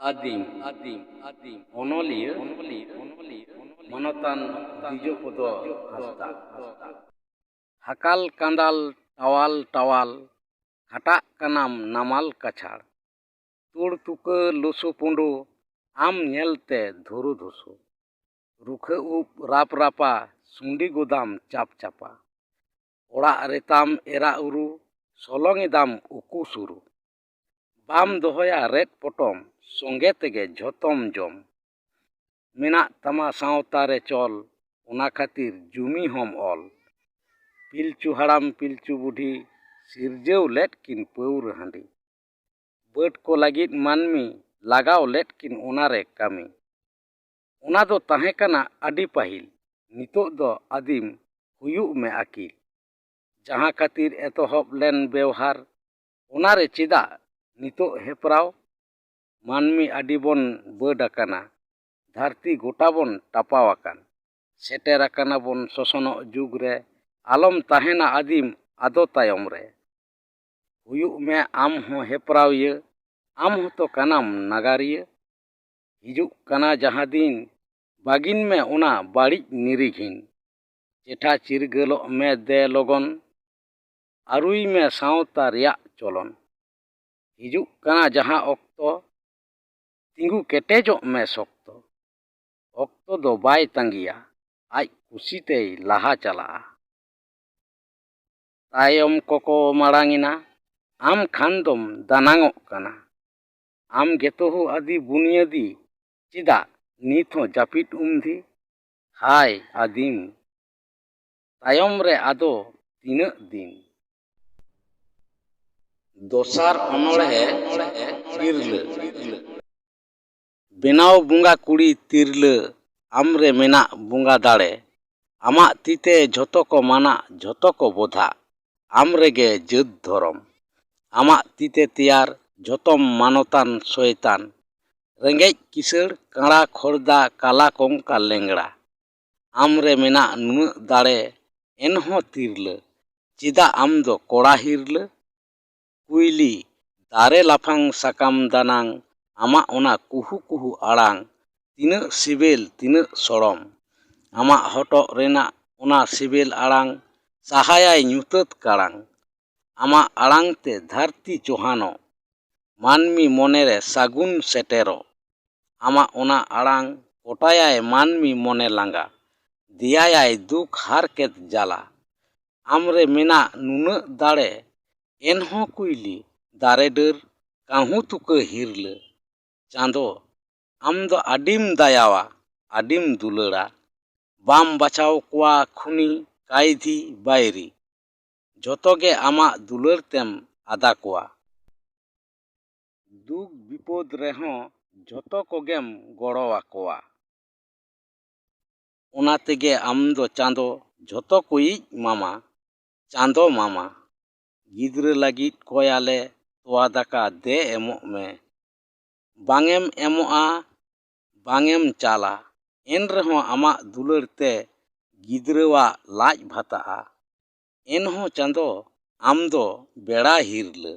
आदिम onoliya manatan dijo podo hasda hakal kandal tawal hatak kanam namal kachar tur tuka lusu pundu am nyelte dhuru dhusu rukha up rap rapa sundi godam chap chapa orak retam era uru solong edam uku suru bam dohoya red potom songe tege jhotom jom menak tama sawta re chol ona khatir jumi hom ol pilchu haram pilchu budhi sirjeu let kin paura handi bad ko lagit manmi lagaw let kin onare kami ona do tahe kana adi pahil nitok do adim huyuk me akil jaha khatir etohop len bewhar onare chida nitok hepraw manmi adibon bad akana dharti gota bon tapaw akan seter akana bon sosono jug re alom tahena adim ado tayom re huyuk me am ho hepraw ye am hoto kanam nagariya hijuk kana jaha din bagin me ona barij nirighin cetha chirgalok me de logon arui me sawta reyak cholon hijuk kana jaha okto tingu ketejok me sokto okto do bay tangiya aj kusitei laha chalaa tayom koko marangina am khandom danangok kana am getohu adi bunyadi chida nit ho japit umdi hai adim tayom re ado tinak din dosar onolhe tirla benaw bunga kuri tirla amre menak bunga dare amak tite jhoto ko mana jhoto ko bodha amrege jat dhorom amak tite tiyar jhotom manotan soitan rengej kisar kara khorda kala kongka lengra amre menak nunak dare enho tirla chida am do kora hirla kuili dare lafang sakam danang amak ona kuhu kuhu arang tinak sibel tinak sorom amak hotok renak ona sibel arang sahayai nyutat karang amak arang te dharti johano manmi monere sagun setero amak ona arang kotayai manmi mone langa diyayai duk harket jala amre menak nunak dare enho kuili dare dar kahu tuka hirla chando am do adim dayawa adim dulara bam bachaw kwa khuni kaidhi bairi jhoto ge amak dular tem ada kwa duk bipod reho jhoto kogem goro akowa ona tege am do chando jhoto kuich mama chando mama gidra lagit koyale toa daka de emok me bangem emoa bangem chala enreho amak dular te gidrawa laj bhataa enho chando am do bera hirla